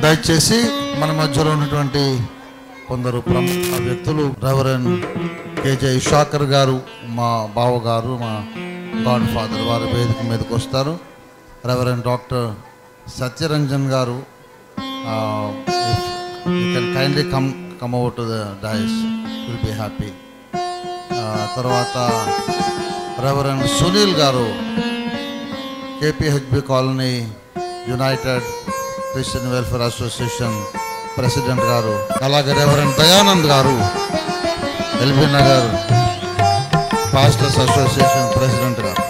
దయచేసి మన మధ్యలో ఉన్నటువంటి కొందరు ప్రముఖ వ్యక్తులు రెవరెండ్ కేజే ఇషాకర్ గారు, మా బావగారు, మా గాడ్ ఫాదర్, వారి వేదిక మీదకి వస్తారు. రెవరెండ్ డాక్టర్ సత్యరంజన్ గారు, you can kindly come over to the dais, will be happy. తర్వాత రెవరెండ్ సునీల్ గారు, KPHB colony united Christian welfare association president గారు, అలాగే రెవరెండ్ దయానంద్ గారు, LB Nagar pastors association president గారు,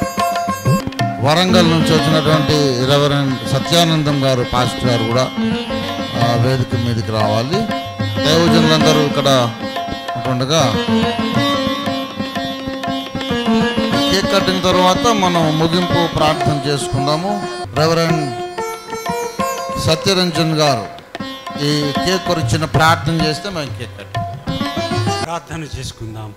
వరంగల్ నుంచి వచ్చినటువంటి రెవరెండ్ సత్యానందం గారు పాస్టర్ గారు కూడా వేదిక మీదకి రావాలి. దైవజనులందరూ ఇక్కడ ఉంటుండగా కేక్ కట్టిన తర్వాత మనం ముగింపు ప్రార్థన చేసుకుందాము. రెవరెండ్ సత్యరంజన్ గారు ఈ కేక్ కొరకు చిన్న ప్రార్థన చేస్తే మేము కేక్ కట్టాం. ప్రార్థన చేసుకుందాం.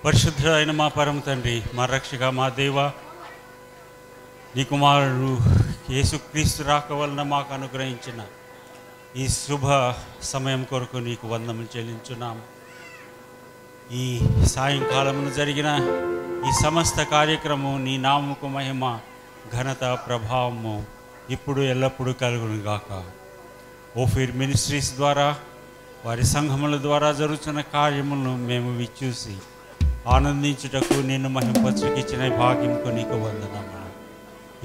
పరిశుద్ధ అయిన మా పరమ తండ్రి, మా రక్షక, మా దేవ, నీ కుమారుడు యేసుక్రీస్తు రాక వలన మాకు అనుగ్రహించిన ఈ శుభ సమయం కొరకు నీకు వందములు చెల్లించున్నాము. ఈ సాయంకాలమున జరిగిన ఈ సమస్త కార్యక్రమం నీ నామకు మహిమ, ఘనత, ప్రభావము ఇప్పుడు ఎల్లప్పుడూ కలుగునుగాక. ఓఫీర్ మినిస్ట్రీస్ ద్వారా, వారి సంఘముల ద్వారా జరుగుతున్న కార్యములను మేము విచూసి ఆనందించుటకు, నిన్ను మహింపరచుటకు ఇచ్చిన భాగ్యంకు నీకు వందనములు.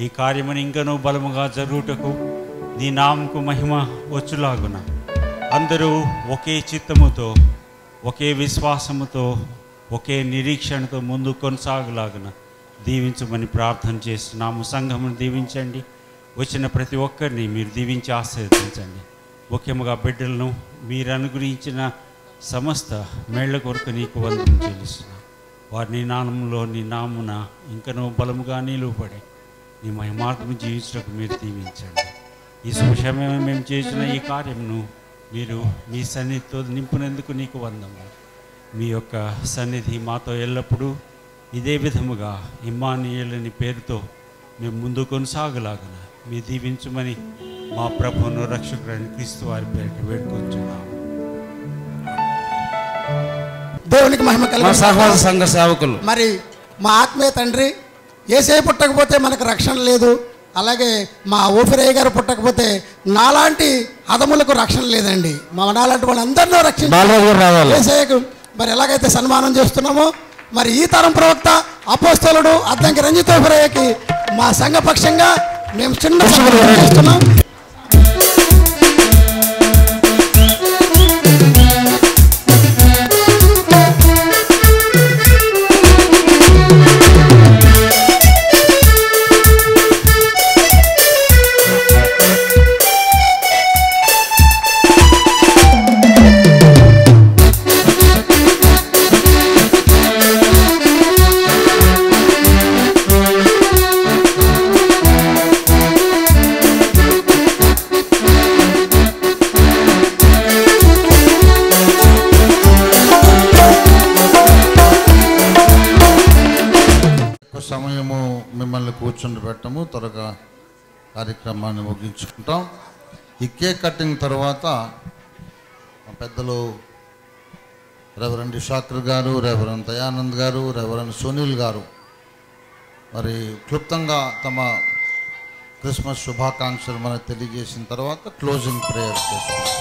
ఈ కార్యమును ఇంకనూ బలముగా జరుగుటకు, నీ నామకు మహిమ వచ్చులాగున అందరూ ఒకే చిత్తముతో, ఒకే విశ్వాసముతో, ఒకే నిరీక్షణతో ముందు కొనసాగులాగున దీవించమని ప్రార్థన చేస్తున్నాము. సంఘమును దీవించండి. వచ్చిన ప్రతి ఒక్కరిని మీరు దీవించి ఆశీర్వదించండి. ముఖ్యంగా బిడ్డలను మీరు అనుగ్రహించిన సమస్త మేళ్ల కొరకు నీకు వందనం చెల్లిస్తున్నాం. వారిని నామంలో, నీ నామున ఇంకనూ బలముగా నిలువబడి నీ మహిమాత్మ జీవించడానికి మీరు దీవించండి. ఈ శుభసమయం మేము చేసిన ఈ కార్యమును మీరు మీ సన్నిధితో నింపినందుకు నీకు వందనాలు. మీ యొక్క సన్నిధి మాతో ఎల్లప్పుడూ ఇదే విధముగా ఇమ్మానుయేలుని పేరుతో మేము ముందు కొనసాగలాగున మీ దీవించమని మా ప్రభువును రక్షకుడైన క్రీస్తు వారి పేరిట వేడుకొంచున్నాము. దేవునికి మహిమ కలుగును. సహవాస సంఘ సేవకులు, మరి మా ఆత్మీయ తండ్రి యేసయ్య పుట్టకపోతే మనకు రక్షణ లేదు. అలాగే మా ఓఫిరయ్య గారు పుట్టకపోతే నాలాంటి హదములకు రక్షణ లేదండి. మా నాలాంటి వాళ్ళందరినీ రక్షించాలి. యేసయ్యకు మరి ఎలాగైతే సన్మానం చేస్తున్నామో, మరి ఈ తరం ప్రవక్త అపోస్తలుడు అద్దంకి రంజిత్ ఓఫిరయ్యకి మా సంఘ పక్షంగా మేము చిన్న సన్మానం చేస్తున్నాం. సమయము మిమ్మల్ని కూర్చుండి పెట్టము, త్వరగా కార్యక్రమాన్ని ముగించుకుంటాం. ఈ కేక్ కట్టింగ్ తర్వాత పెద్దలు రెవరెండ్ ఇషాకర్ గారు, రెవరెండ్ దయానంద్ గారు, రెవరెండ్ సునీల్ గారు మరి క్లుప్తంగా తమ క్రిస్మస్ శుభాకాంక్షలు మనకు తెలియజేసిన తర్వాత క్లోజింగ్ ప్రేయర్ చేసుకుంటాం.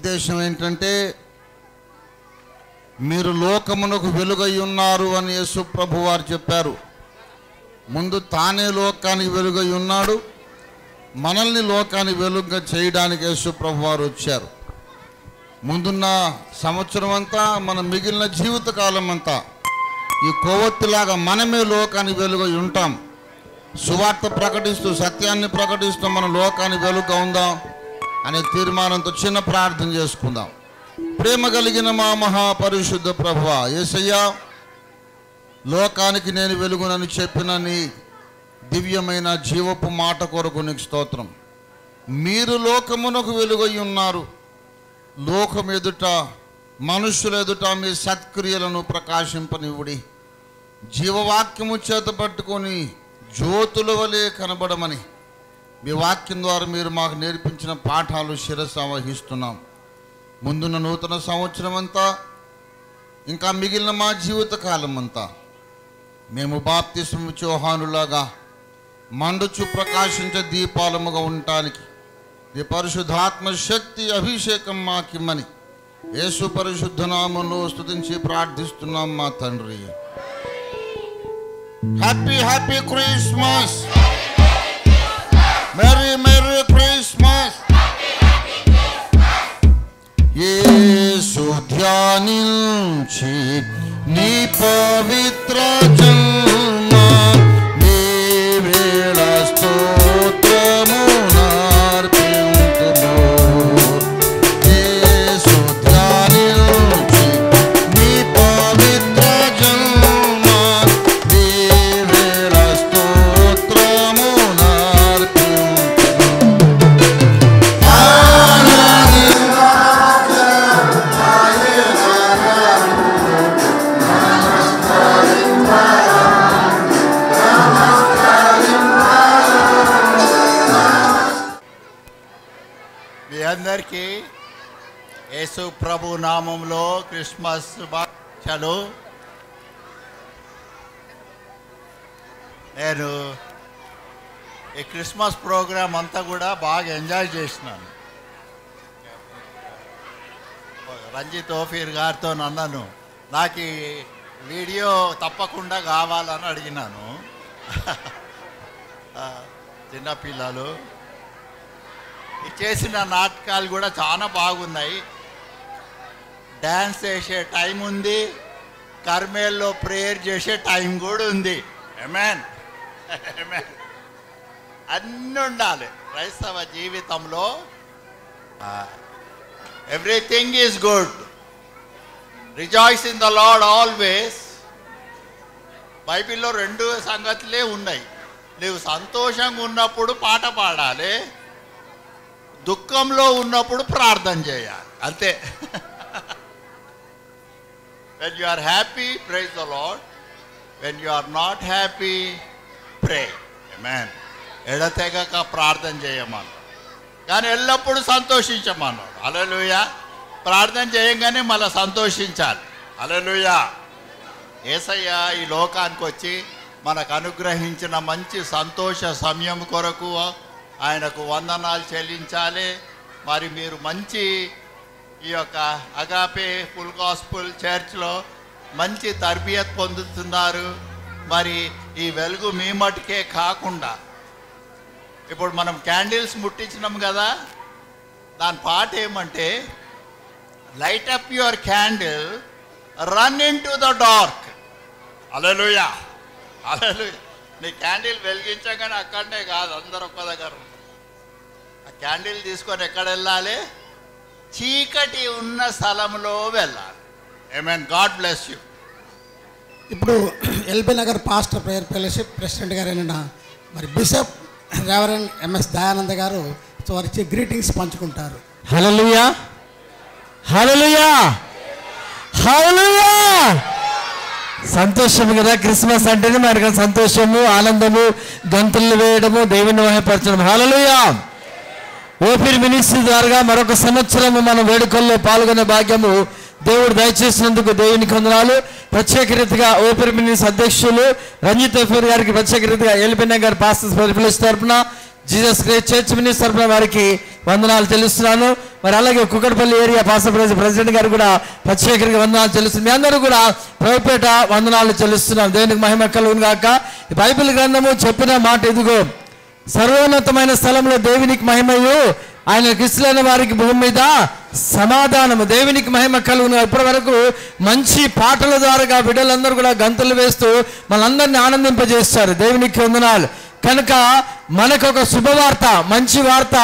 ఉద్దేశం ఏంటంటే మీరు లోకమునకు వెలుగై ఉన్నారు అని యేసు ప్రభు వారు చెప్పారు. ముందు తానే లోకానికి వెలుగై ఉన్నాడు, మనల్ని లోకానికి వెలుగుగా చేయడానికి యేసు ప్రభు వారు వచ్చారు. ముందున్న సంవత్సరం అంతా, మన మిగిలిన జీవితకాలం అంతా ఈ కొవ్వొత్తిలాగా మనమే లోకానికి వెలుగై ఉంటాం. సువార్త ప్రకటిస్తూ, సత్యాన్ని ప్రకటిస్తూ మన లోకానికి వెలుగుగా ఉందాం అనే తీర్మానంతో చిన్న ప్రార్థన చేసుకుందాం. ప్రేమ కలిగిన మా మహాపరిశుద్ధ ప్రభువా, యేసయ్యా, లోకానికి నేను వెలుగునని చెప్పిన నీ దివ్యమైన జీవపు మాట కొరకు నీకు స్తోత్రం. మీరు లోకమునకు వెలుగై ఉన్నారు. లోకం ఎదుట, మనుషుల ఎదుట మీ సత్క్రియలను ప్రకాశింపనివ్వుడి. జీవవాక్యము చేత పట్టుకొని జ్యోతుల వలె కనబడమని మీ వాక్యం ద్వారా మీరు మాకు నేర్పించిన పాఠాలు శిరస్సు వహిస్తున్నాం. ముందున్న నూతన సంవత్సరం అంతా, ఇంకా మిగిలిన మా జీవితకాలం అంతా మేము బాప్తిస్మ యోహానులాగా మండుచు ప్రకాశించే దీపాలముగా ఉండటానికి నీ పరిశుద్ధాత్మ శక్తి అభిషేకం మాకిమ్మని యేసు పరిశుద్ధ నామములో స్తుతించి ప్రార్థిస్తున్నాం మా తండ్రి. Happy happy Christmas, merry merry Christmas. యేసు ధ్యానించి నీ పవిత్ర జన్మ, నీ వేళ స్తోత్రము నార్పింతుము. యేసు ధ్యానించి నీ పవిత్ర జన్మ, నీ వేళ స్తోత్రము నార్పింతుము. అందరికీ యేసు ప్రభు నామంలో క్రిస్మస్ శుభాకాంక్షలు. నేను ఈ క్రిస్మస్ ప్రోగ్రాం అంతా కూడా బాగా ఎంజాయ్ చేసినాను. రంజిత్ ఓఫీర్ గారితో అన్నాను, నాకు ఈ వీడియో తప్పకుండా కావాలని అడిగినాను. చిన్నపిల్లలు చేసిన నాటకాలు కూడా చాలా బాగున్నాయి. డ్యాన్స్ చేసే టైం ఉంది, కర్మేల్లో ప్రేయర్ చేసే టైం కూడా ఉంది. ఆమేన్, ఆమేన్. అన్నీ ఉండాలి క్రైస్తవ జీవితంలో. Everything is good, rejoice in the lord always. బైబిల్లో రెండు సంగతులే ఉన్నాయి. నువ్వు సంతోషంగా ఉన్నప్పుడు పాట పాడాలి, దుఃఖంలో ఉన్నప్పుడు ప్రార్థన చేయాలి, అంతే. When you are happy, praise the Lord. When you are not happy, pray. Amen. ఎడతెగక ప్రార్థన చేయమన్నాడు, కానీ ఎల్లప్పుడూ సంతోషించమన్నాడు. హల్లెలూయా. ప్రార్థన చేయంగానే మళ్ళీ సంతోషించాలి. హల్లెలూయా. యేసయ్య ఈ లోకానికి వచ్చి మనకు అనుగ్రహించిన మంచి సంతోష సమయం కొరకు ఆయనకు వందనాలు చెల్లించాలి. మరి మీరు మంచి ఈ యొక్క అగాపే ఫుల్ గాస్పుల్ చర్చ్లో మంచి తర్బియత్ పొందుతున్నారు. మరి ఈ వెలుగు మీ మటుకే కాకుండా, ఇప్పుడు మనం క్యాండిల్స్ ముట్టించినాం కదా, దాని పాట ఏమంటే, light up your candle, run into the dark. Hallelujah, hallelujah. నీ క్యాండిల్ వెలిగించగానే అక్కడనే కాదు, అందరు ఒక్క దగ్గర. ఆ క్యాండిల్ తీసుకొని ఎక్కడ వెళ్ళాలి? చీకటి ఉన్న స్థలంలో వెళ్ళాలి. ఆమేన్. God bless you. ఇప్పుడు LB Nagar pastor prayer fellowship president గారైన మరి బిషప్ రెవరెండ్ ఎంఎస్ దయానంద గారు వారికి గ్రీటింగ్స్ పంచుకుంటారు. హల్లెలూయా, హల్లెలూయా, హల్లెలూయా. సంతోషం కదా, క్రిస్మస్ అంటేనే మనకు సంతోషము, ఆనందము, గంతులు వేయడము, దేవుని మహిమపరచడం. హల్లెలూయా. ఓపీర్ మినిస్ట్రీ ద్వారా మరొక సంవత్సరము మన వేడుకల్లో పాల్గొనే భాగ్యము దేవుడు దయచేసినందుకు దేవునికి వందనాలు. ప్రత్యేక రీతిగా ఓపీర్ మినిస్ట్రీ అధ్యక్షులు రంజిత్ ఓపీర్ గారికి, ప్రత్యేక రీతిగా ఎల్బీ నగర్ పాస్టర్స్ ఫెలోషిప్ తరఫున, జీసస్ క్రైస్ట్ చర్చ్ మినిస్ట్రీ తరఫున వారికి వందనాలు చెల్లిస్తున్నాను. మరి అలాగే కుక్కడపల్లి ఏరియా పాస్టర్ ప్రెసిడెంట్ గారు కూడా ప్రత్యేకంగా వందనాలు చెల్లిస్తున్నాను. మీ అందరూ కూడా ప్రభుపేట వందనాలు చెల్లిస్తున్నాం. దేవునికి మహిమ కలుగును గాక. ఈ బైబిల్ గ్రంథము చెప్పిన మాట ఇదిగో, సర్వోన్నతమైన స్థలంలో దేవునికి మహిమయు, ఆయన క్రీస్తులైన వారికి భూమి మీద సమాధానము. దేవునికి మహిమ కలుగును. ఇప్పటి వరకు మంచి పాటల ద్వారా బిడ్డలందరూ కూడా గంతులు వేస్తూ మనందరినీ ఆనందింపజేస్తారు. దేవునికి వందనాలు. కనుక మనకు ఒక శుభవార్త, మంచి వార్త,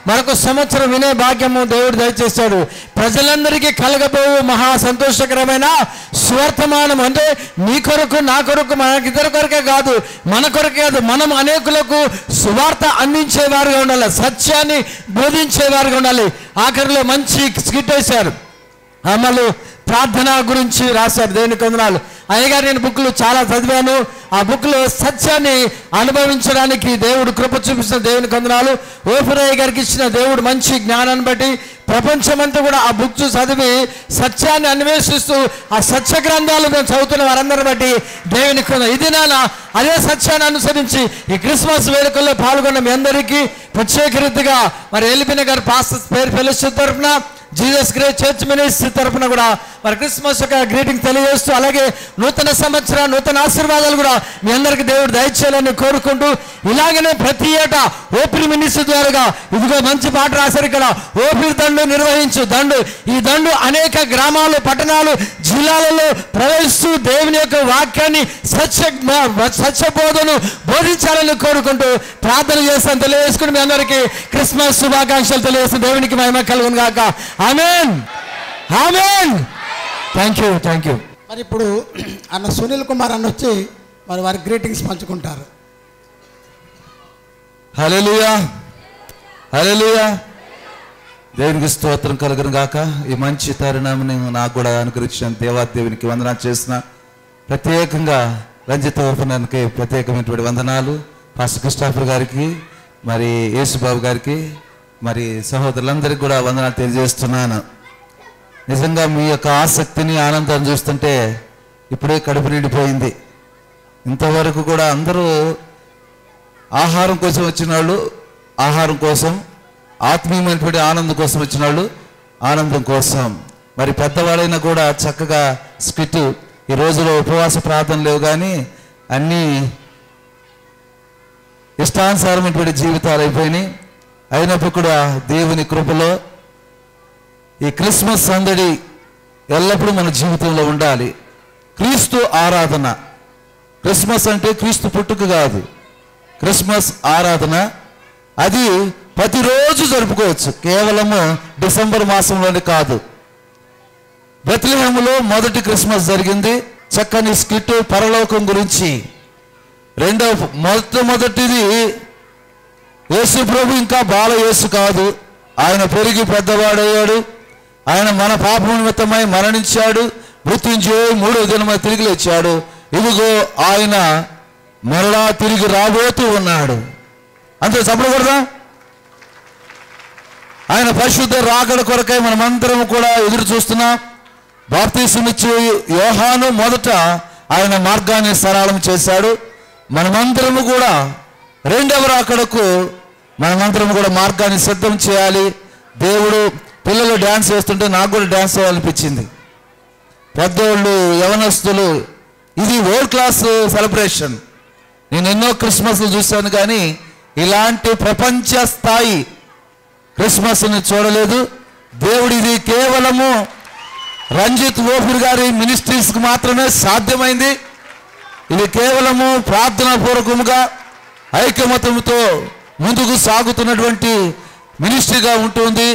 మరొక సంవత్సరం వినే భాగ్యము దేవుడు దయచేశాడు. ప్రజలందరికీ కలగబోవు మహా సంతోషకరమైన స్వర్తమానం. అంటే నీ కొరకు, నా కొరకు, మనకిద్దరి కొరకే కాదు, మన కొరకే కాదు, మనం అనేకులకు సువార్త అందించేవారుగా ఉండాలి, సత్యాన్ని బోధించేవారుగా ఉండాలి. ఆఖరిలో మంచి స్కిట్ వేశారు, అమలు ప్రార్థన గురించి రాశారు. దేవునికి వందనాలు. అయ్యగారు నేను బుక్లు చాలా చదివాను. ఆ బుక్లో సత్యాన్ని అనుభవించడానికి దేవుడు కృప చూపిస్తున్న దేవునికి వందనాలు. ఓఫరయ్య గారికి ఇచ్చిన దేవుడు మంచి జ్ఞానాన్ని బట్టి ప్రపంచమంతా కూడా ఆ బుక్స్ చదివి సత్యాన్ని అన్వేషిస్తూ ఆ సత్య గ్రంథాలు మేము చదువుతున్న వారందరిని బట్టి దేవునికి వందనాలు. ఇది నాన్న అదే సత్యాన్ని అనుసరించి ఈ క్రిస్మస్ వేడుకల్లో పాల్గొన్న మీ అందరికీ ప్రత్యేక రీతిగా మరి ఎలిపిన గారు పాస్టర్ పేరు ఫెలోషిప్ తరఫున, జీసస్ గ్రేస్ చర్చ్ మినిస్ట్రీ తరఫున కూడా మరి క్రిస్మస్ యొక్క గ్రీటింగ్ తెలియజేస్తూ, అలాగే నూతన సంవత్సరం నూతన ఆశీర్వాదాలు కూడా మీ అందరికీ దేవుడు దయచేయాలని కోరుకుంటూ, ఇలాగనే ప్రతి ఏటా ఓపిరి మినిస్ట్రీ ద్వారా ఇదిగో మంచి పాట రాశారు ఇక్కడ, ఓపిరి దండు నిర్వహించు దండు. ఈ దండు అనేక గ్రామాలు, పట్టణాలు, జిల్లాలలో ప్రవేశిస్తూ దేవుని యొక్క వాక్యాన్ని సత్యబోధను బోధించాలని కోరుకుంటూ ప్రార్థన చేస్తాను. తెలియజేసుకుని మీ అందరికీ క్రిస్మస్ శుభాకాంక్షలు తెలియజేస్తాను. దేవునికి మహిమ కలుగును గాక. Amen, amen. Thank you, thank you. మరి ఇప్పుడు అన్న సునీల్ కుమార్ అన్న వచ్చి మరి వారి గ్రీటింగ్స్ పంచుకుంటారు. హల్లెలూయా, హల్లెలూయా. దేవునికి స్తోత్రం కలుగును గాక. ఈ మంచి తరుణాన్ని నాకు కూడా అనుగ్రహించిన దేవాదేవునికి వందనాలు చేసిన, ప్రత్యేకంగా రంజిత్ ఓపెనర్కి ప్రత్యేకమైనటువంటి వందనాలు, పాస్టర్ క్రిస్టాఫర్ గారికి, మరి యేసుబాబు గారికి, మరి సహోదరులందరికీ కూడా వందనాలు తెలియజేస్తున్నాను. నిజంగా మీ యొక్క ఆసక్తిని, ఆనందాన్ని చూస్తుంటే ఇప్పుడే కడుపు నిండిపోయింది. ఇంతవరకు కూడా అందరూ ఆహారం కోసం వచ్చిన వాళ్ళు ఆహారం కోసం, ఆత్మీయమైనటువంటి ఆనందం కోసం వచ్చిన వాళ్ళు ఆనందం కోసం, మరి పెద్దవాళ్ళైనా కూడా చక్కగా స్కిట్. ఈ రోజులో ఉపవాస ప్రార్థన లేవు, కానీ అన్నీ ఇష్టానుసారమైనటువంటి జీవితాలు అయిపోయినాయి. అయినప్పుడు కూడా దేవుని కృపలో ఈ క్రిస్మస్ సందడి ఎల్లప్పుడూ మన జీవితంలో ఉండాలి. క్రీస్తు ఆరాధన. క్రిస్మస్ అంటే క్రీస్తు పుట్టుక కాదు, క్రిస్మస్ ఆరాధన. అది ప్రతిరోజు జరుపుకోవచ్చు, కేవలము డిసెంబర్ మాసంలోనే కాదు. బెత్లెహేములో మొదటి క్రిస్మస్ జరిగింది. చక్కని స్కిట్ పరలోకం గురించి. మొట్టమొదటిది యేసు ప్రభు ఇంకా బాల యేసు కాదు, ఆయన పెరిగి పెద్దవాడయ్యాడు. ఆయన మన పాపం నిమిత్తమై మరణించాడు, మృత్యుంజయుడు, మూడో దినమై తిరిగి లేచాడు. ఇదిగో ఆయన మరలా తిరిగి రాబోతూ ఉన్నాడు. అంతే చెప్పకూడదా? ఆయన పరిశుద్ధ రాకడ కొరకై మనమందరం కూడా ఎదురు చూస్తున్నాం. బాప్తీసమిచ్చే యోహాను మొదట ఆయన మార్గాన్ని సరళం చేశాడు. మనమందరము కూడా రెండవ రాకడకు మనమందరం కూడా మార్గాన్ని సిద్ధం చేయాలి. దేవుడు పిల్లలు డ్యాన్స్ వేస్తుంటే నాకు కూడా డ్యాన్స్ చేయాలనిపించింది. పెద్దోళ్ళు, యవనస్తులు, ఇది వరల్డ్ క్లాస్ సెలబ్రేషన్. నేను ఎన్నో క్రిస్మస్లు చూశాను, కానీ ఇలాంటి ప్రపంచ స్థాయి క్రిస్మస్ని చూడలేదు. దేవుడు ఇది కేవలము రంజిత్ ఓఫిర్ గారి మినిస్ట్రీస్కి మాత్రమే సాధ్యమైంది. ఇది కేవలము ప్రార్థనాపూర్వకముగా ఐకమత్యంతో ముందుకు సాగుతున్నటువంటి మినిస్ట్రీగా ఉంటుంది.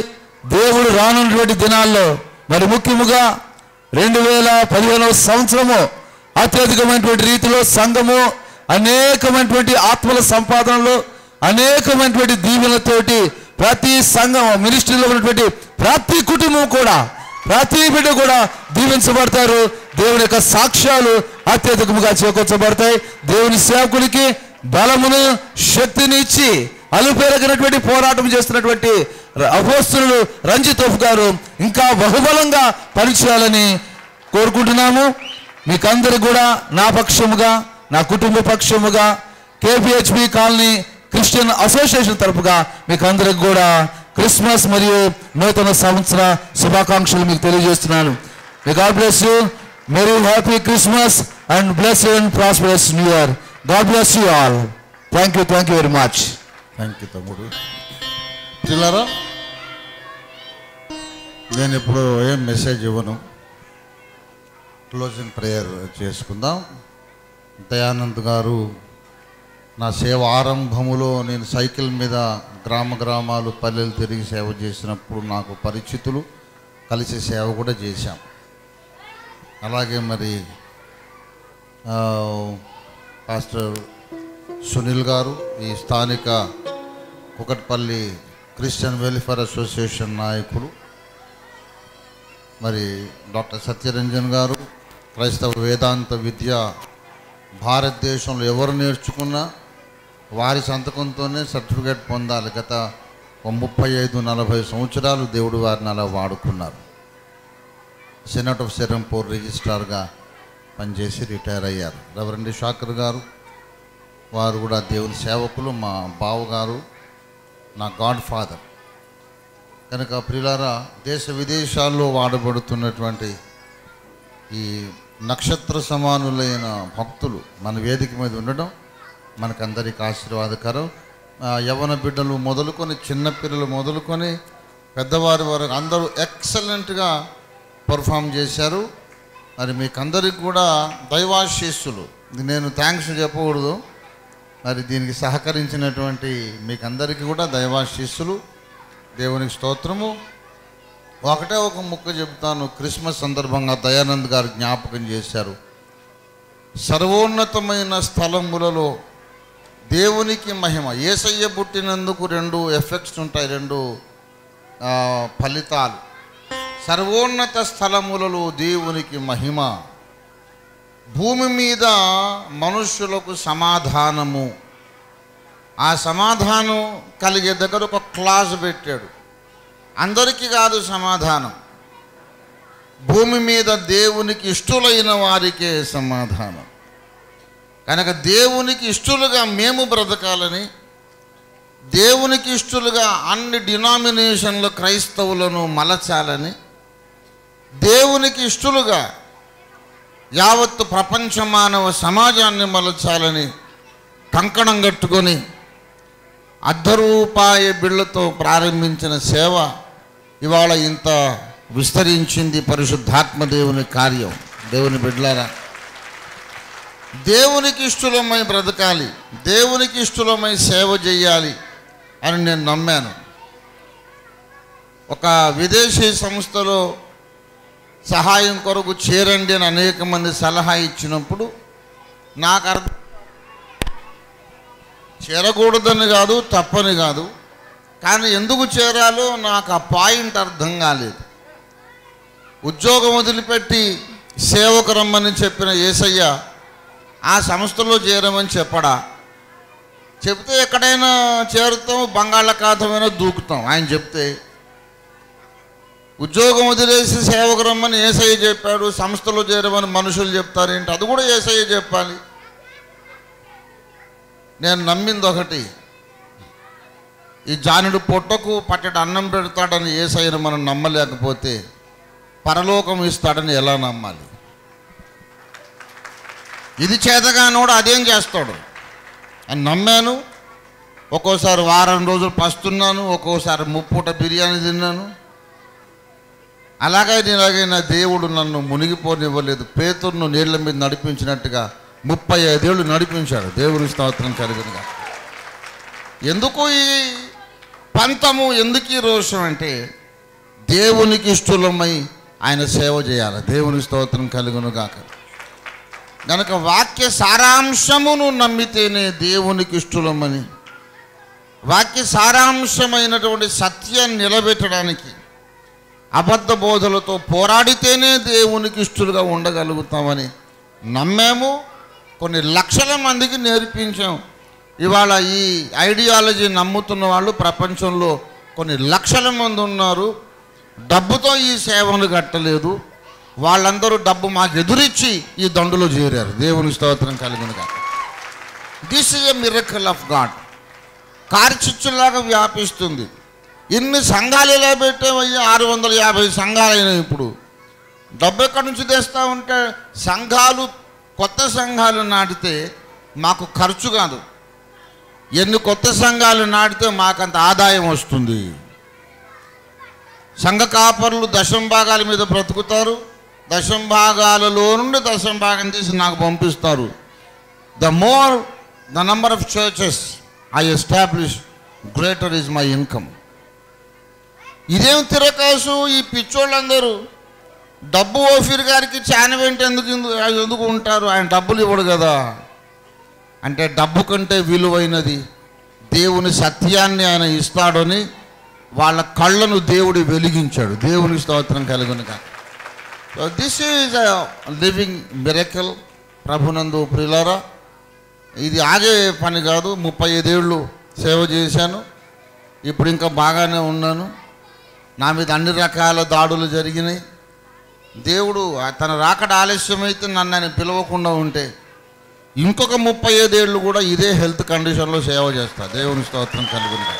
దేవుడు రానున్నటువంటి దినాల్లో మరి ముఖ్యముగా 2015వ సంవత్సరము అత్యధికమైనటువంటి రీతిలో సంఘము అనేకమైనటువంటి ఆత్మల సంపాదనలు, అనేకమైనటువంటి దీవెనలతోటి ప్రతి సంఘం మినిస్ట్రీలో ఉన్నటువంటి ప్రతి కుటుంబం కూడా, ప్రతి బిడ్డ కూడా దీవించబడతారు. దేవుని యొక్క సాక్ష్యాలు అత్యధికముగా చేకూర్చబడతాయి. దేవుని సేవకుడికి బలమును, శక్తిని ఇచ్చి అలుపెరగినటువంటి పోరాటం చేస్తున్నటువంటి అపోస్తలుడు రంజిత్ గారు ఇంకా బహుబలంగా పనిచేయాలని కోరుకుంటున్నాము. మీకందరికి కూడా నా పక్షముగా, నా కుటుంబ పక్షముగా, KPHB కాలనీ క్రిస్టియన్ అసోసియేషన్ తరపుగా మీకు అందరికి కూడా క్రిస్మస్ మరియు నూతన సంవత్సర శుభాకాంక్షలు మీకు తెలియజేస్తున్నాను. May God bless you. Merry happy Christmas and blessed and prosperous new year. God bless you all. Thank you very much. Thank you తమ్ముడు. చిల్లరా నేను ఇప్పుడు ఏం మెసేజ్ ఇవ్వను. క్లోజింగ్ ప్రేయర్ చేసుకుందాం. దయానంద్ గారు నా సేవ ఆరంభములో నేను సైకిల్ మీద గ్రామాలు పల్లెలు తిరిగి సేవ చేసినప్పుడు నాకు పరిచితులు, కలిసి సేవ కూడా చేశాం. అలాగే మరి పాస్టర్ సునీల్ గారు ఈ స్థానిక కుకట్పల్లి క్రిస్టియన్ వెల్ఫేర్ అసోసియేషన్ నాయకులు, మరి డాక్టర్ సత్యరంజన్ గారు క్రైస్తవ వేదాంత విద్య భారతదేశంలో ఎవరు నేర్చుకున్నా వారి సంతకంతోనే సర్టిఫికేట్ పొందాలి. గత 35-40 సంవత్సరాలు దేవుడు వారిని అలా వాడుకున్నారు. సెనేట్ ఆఫ్ సెరంపూర్ రిజిస్ట్రార్గా పనిచేసి రిటైర్ అయ్యారు. రెవరెండ్ షాకర్ గారు వారు కూడా దేవుని సేవకులు, మా బావగారు, నా గాడ్ ఫాదర్. కనుక ప్రియులారా, దేశ విదేశాల్లో వాడబడుతున్నటువంటి ఈ నక్షత్ర సమానులైన భక్తులు మన వేదిక మీద ఉండడం మనకందరికీ ఆశీర్వాదకరం. యవ్వన బిడ్డలు మొదలుకొని చిన్నపిల్లలు మొదలుకొని పెద్దవారి వరకు అందరూ ఎక్సలెంట్గా పర్ఫామ్ చేశారు. మరి మీకందరికి కూడా దైవాశీస్సులు. నేను థ్యాంక్స్ చెప్పకూడదు, మరి దీనికి సహకరించినటువంటి మీకందరికీ కూడా దైవాశీస్సులు. దేవునికి స్తోత్రము. ఒకటే ఒక ముక్క చెప్తాను. క్రిస్మస్ సందర్భంగా దయానంద్ గారు జ్ఞాపకం చేశారు. సర్వోన్నతమైన స్థలములలో దేవునికి మహిమ. యేసయ్య పుట్టినందుకు 2 ఎఫెక్ట్స్ ఉంటాయి, 2 ఫలితాలు. సర్వోన్నత స్థలములలో దేవునికి మహిమ, భూమి మీద మనుష్యులకు సమాధానము. ఆ సమాధానం కలిగే దగ్గర ఒక క్లాజ్ పెట్టాడు. అందరికీ కాదు సమాధానం, భూమి మీద దేవునికి ఇష్టలైన వారికే సమాధానం. కనుక దేవునికి ఇష్టలుగా మేము బ్రతకాలని, దేవునికి ఇష్టలుగా అన్ని డినామినేషన్ల క్రైస్తవులను మలచాలని, దేవునికి ఇష్టలుగా యావత్తు ప్రపంచ మానవ సమాజాన్ని మలచాలని కంకణం కట్టుకొని 1/2 రూపాయి బిళ్ళతో ప్రారంభించిన సేవ ఇవాళ ఇంత విస్తరించింది. పరిశుద్ధాత్మ దేవుని కార్యం. దేవుని బిడ్డలారా, దేవునికి ఇష్టలమై బ్రతకాలి, దేవునికి ఇష్టలమై సేవ చేయాలి అని నేను నమ్మాను. ఒక విదేశీ సంస్థలో సహాయం కొరకు చేరండి అని అనేక మంది సలహా ఇచ్చినప్పుడు నాకు అర్థం, చేరకూడదని కాదు, తప్పని కాదు, కానీ ఎందుకు చేరాలో నాకు ఆ పాయింట్ అర్థం కాలేదు. ఉద్యోగం వదిలిపెట్టి సేవకు రమ్మని చెప్పిన యేసయ్య ఆ సంస్థలో చేరమని చెప్పడా? చెప్తే ఎక్కడైనా చేరుతాం, బంగాళాఖాతమైనా దూకుతాం. ఆయన చెప్తే ఉద్యోగం వదిలేసి సేవకు రమ్మని యేసయ్య చెప్పాడు, సంస్థలో చేరమని మనుషులు చెప్తారేంటి? అది కూడా యేసయ్య చెప్పాలి. నేను నమ్మింది ఒకటి, ఈ జానుడు పొట్టకు పట్టెడు అన్నం పెడతాడని యేసయ్యను మనం నమ్మలేకపోతే పరలోకం ఇస్తాడని ఎలా నమ్మాలి? ఇది చేతగానోడు అదేం చేస్తాడు అని నమ్మాను. ఒక్కోసారి వారం రోజులు పస్తున్నాను, ఒక్కోసారి 3 పూట బిర్యానీ తిన్నాను. అలాగే నా దేవుడు నన్ను మునిగిపోనివ్వలేదు. పేతురును నీళ్ల మీద నడిపించినట్టుగా 35 ఏళ్ళు నడిపించాడు. దేవుని స్తోత్రం కలుగునుగా. ఎందుకు ఈ పంతము, ఎందుకు ఈ రోషం అంటే దేవునికి ఇష్టలమై ఆయన సేవ చేయాలి. దేవుని స్తోత్రం కలుగునుగాక. కనుక వాక్య సారాంశమును నమ్మితేనే దేవునికి ఇష్టలమని, వాక్య సారాంశమైనటువంటి సత్యాన్ని నిలబెట్టడానికి అబద్ధ బోధలతో పోరాడితేనే దేవునికి ఇష్టలుగా ఉండగలుగుతామని నమ్మాము. కొన్ని లక్షల మందికి నేర్పించాం. ఇవాళ ఈ ఐడియాలజీ నమ్ముతున్న వాళ్ళు ప్రపంచంలో కొన్ని లక్షల మంది ఉన్నారు. డబ్బుతో ఈ సేవను కట్టలేదు. వాళ్ళందరూ డబ్బు మాకు ఎదురిచ్చి ఈ దండులో చేరారు. దేవుని స్తోత్రం కలిగినగా. This is a miracle of God. కార్చిచ్చులాగా వ్యాపిస్తుంది. ఇన్ని సంఘాలు ఎలా పెట్టామయ్యా? 650 సంఘాలు అయినాయి. ఇప్పుడు డబ్బు ఎక్కడి నుంచి తెస్తా ఉంటే సంఘాలు, కొత్త సంఘాలు నాటితే మాకు ఖర్చు కాదు. ఎన్ని కొత్త సంఘాలు నాటితే మాకంత ఆదాయం వస్తుంది. సంఘ కాపరులు దశం భాగాల మీద బ్రతుకుతారు. దశం భాగాలలో నుండి దశం భాగం తీసి నాకు పంపిస్తారు. The number of churches I establish, greater is my income. ఇదేం తిరకాసు? ఈ పిచ్చోళ్ళందరూ డబ్బు ఓఫీర్ గారికి చాని వెంట ఎందుకు ఉంటారు? ఆయన డబ్బులు ఇవ్వడు కదా. అంటే డబ్బు కంటే విలువైనది దేవుని సత్యాన్ని ఆయన ఇస్తాడని వాళ్ళ కళ్ళను దేవుడు వెలిగించాడు. దేవుని స్తోత్రం కలుగునుగా. So this is a living miracle. ప్రభునందు ప్రియులారా, ఇది ఆగే పని కాదు. 35 ఏళ్ళు సేవ చేశాను. ఇప్పుడు ఇంకా బాగానే ఉన్నాను. నా మీద అన్ని రకాల దాడులు జరిగినాయి. దేవుడు తన రాకడ ఆలస్యమైతే నన్ను ఆయన పిలవకుండా ఉంటే ఇంకొక 35 ఏళ్ళు కూడా ఇదే హెల్త్ కండిషన్లో సేవ చేస్తా. దేవుని స్తోత్రం కలుగునుగా.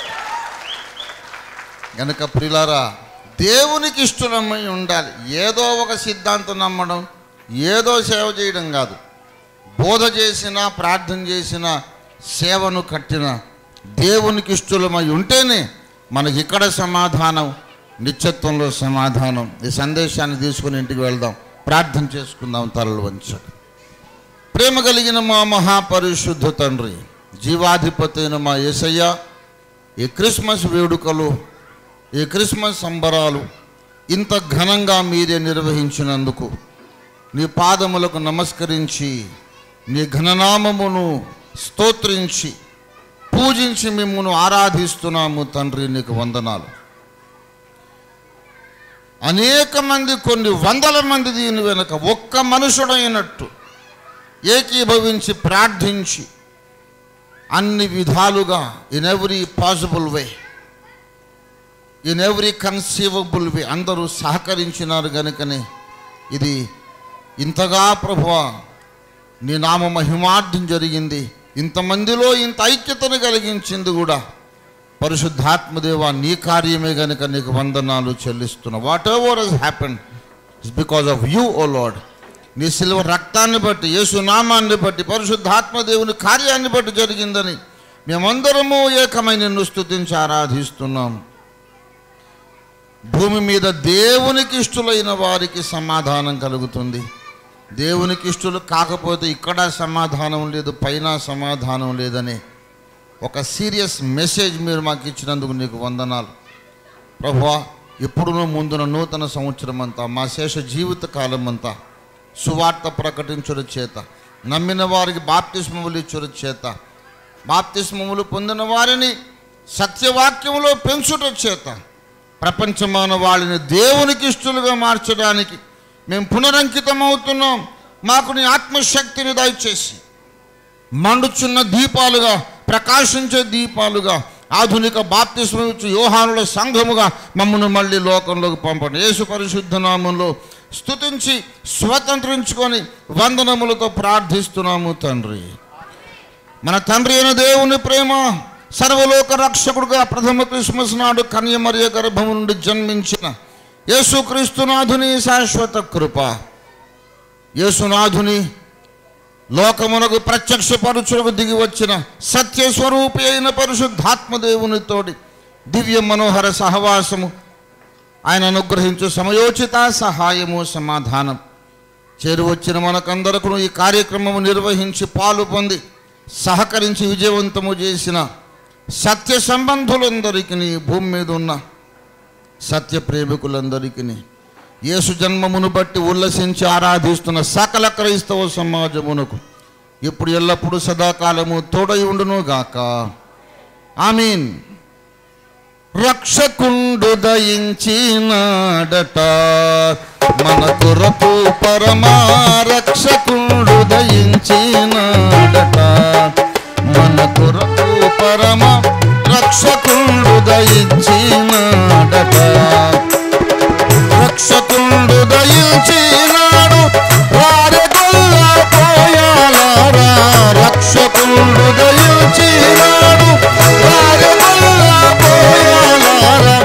కనుక ప్రియులారా, దేవునికి ఇష్టమై ఉండాలి. ఏదో ఒక సిద్ధాంతం నమ్మడం, ఏదో సేవ చేయడం కాదు. బోధ చేసిన, ప్రార్థన చేసిన, సేవను కట్టిన దేవునికి ఇష్టమై ఉంటేనే మనకి ఇక్కడ సమాధానం, నిత్యత్వంలో సమాధానం. ఈ సందేశాన్ని తీసుకుని ఇంటికి వెళ్దాం, ప్రార్థన చేసుకుందాం. తలలు వంచండి. ప్రేమ కలిగిన మా మహాపరిశుద్ధ తండ్రి, జీవాధిపతి అయిన మా యేసయ్య, ఈ క్రిస్మస్ వేడుకలు, ఈ క్రిస్మస్ సంబరాలు ఇంత ఘనంగా మీరే నిర్వహించినందుకు నీ పాదములకు నమస్కరించి, నీ ఘననామమును స్తోత్రించి, పూజించి మిమ్మును ఆరాధిస్తున్నాము తండ్రి. నీకు వందనాలు. అనేక మంది, కొన్ని వందల మంది దీని వెనుక ఒక్క మనుషుడైనట్టు ఏకీభవించి ప్రార్థించి అన్ని విధాలుగా in every possible way, in every conceivable way అందరూ సహకరించినారు. కనుకనే ఇది ఇంతగా ప్రభువా నీ నామ మహిమార్థం జరిగింది. ఇంతమందిలో ఇంత ఐక్యతను కలిగించింది కూడా పరిశుద్ధాత్మదేవ నీ కార్యమే కనుక నీకు వందనాలు చెల్లిస్తున్నా. Whatever has happened is because of you O Lord. నీ సిలువ రక్తాన్ని బట్టి, యేసు నామాన్ని బట్టి, పరిశుద్ధాత్మదేవుని కార్యాన్ని బట్టి జరిగిందని మేమందరము ఏకమై నిన్ను స్తుతించి ఆరాధిస్తున్నాం. భూమి మీద దేవునికి ఇష్టలైన వారికి సమాధానం కలుగుతుంది. దేవునికి ఇష్టలు కాకపోతే ఇక్కడ సమాధానం లేదు, పైన సమాధానం లేదని ఒక సీరియస్ మెసేజ్ మీరు మాకు ఇచ్చినందుకు నీకు వందనాలు ప్రభువా. ఇప్పుడును ముందున నూతన సంవత్సరం అంతా, మా శేష జీవిత కాలం అంతా సువార్త ప్రకటించుట చేత, నమ్మిన వారికి బాప్తిస్మములు ఇచ్చుట చేత, బాప్తిస్మములు పొందిన వారిని సత్యవాక్యములో పెంచుట చేత, ప్రపంచమాన వాళ్ళని దేవునికి ఇష్టలుగా మార్చడానికి మేము పునరంకితమవుతున్నాం. మాకు నీ ఆత్మశక్తిని దయచేసి మండుచున్న దీపాలుగా, ప్రకాశించే దీపాలుగా, ఆధునిక బాప్తిస్మం ఇచ్చు యోహానుల సంఘముగా మమ్మల్ని మళ్ళీ లోకంలోకి పంపండి. యేసు పరిశుద్ధ నామంలో స్తుతించి స్వతంత్రించుకొని వందనములతో ప్రార్థిస్తున్నాము తండ్రి. మన తండ్రి అయిన దేవుని ప్రేమ, సర్వలోక రక్షకుడుగా ప్రథమ క్రిస్మస్ నాడు కన్య మరియ గర్భము నుండి జన్మించిన యేసుక్రీస్తునాథుని శాశ్వత కృప, యేసునాథుని లోకమునకు ప్రత్యక్షపరుచులకు దిగి వచ్చిన సత్యస్వరూపి అయిన పరిశుద్ధాత్మదేవునితోటి దివ్య మనోహర సహవాసము, ఆయన అనుగ్రహించు సమయోచిత సహాయము, సమాధానం చేరువచ్చిన మనకందరకు ఈ కార్యక్రమము నిర్వహించి పాలు పొంది సహకరించి విజయవంతము చేసిన సత్య సంబంధులందరికీ, భూమి మీద ఉన్న సత్య ప్రేమికులందరికీ, యేసు జన్మమును బట్టి ఉల్లసించి ఆరాధిస్తున్న సకల క్రైస్తవ సమాజమునకు ఇప్పుడు ఎల్లప్పుడూ సదాకాలము తోడై ఉండును గాక. ఆమీన్. రక్షకుండు దయించినాడట మన కొరకు, పరమా రక్షకుండు దయించినాడట మన కొరకు, పరమా రక్షకుండు దయించినాడట. రక్షకుండు దయించినాడు వారెగొల్లా పోయాలారా, రక్షకుండు దయించినాడు వారెగొల్లా పోయాలారా,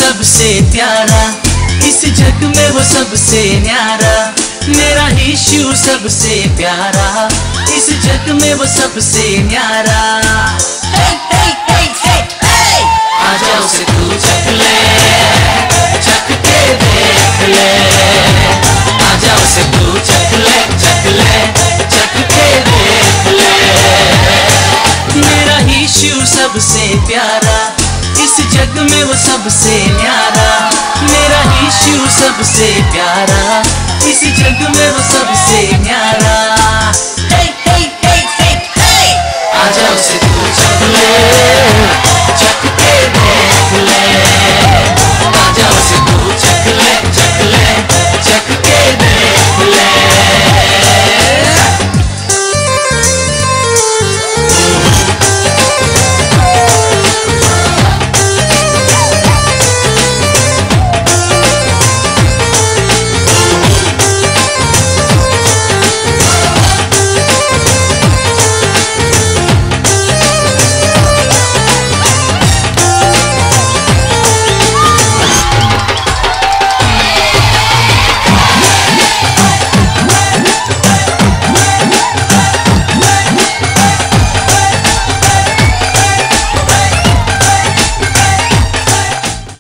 सबसे प्यारा, इस जग में वो सबसे न्यारा। मेरा यीशु सबसे प्यारा, इस जग में वो सबसे न्यारा। आजा उसे तू चख ले, चख के देख ले। आजा उसे तू चख ले, चख ले, चख के देख ले। मेरा यीशु सबसे प्यारा, इस जग में वो सबसे न्यारा। मेरा यीशु सबसे प्यारा, इस जग में वो सबसे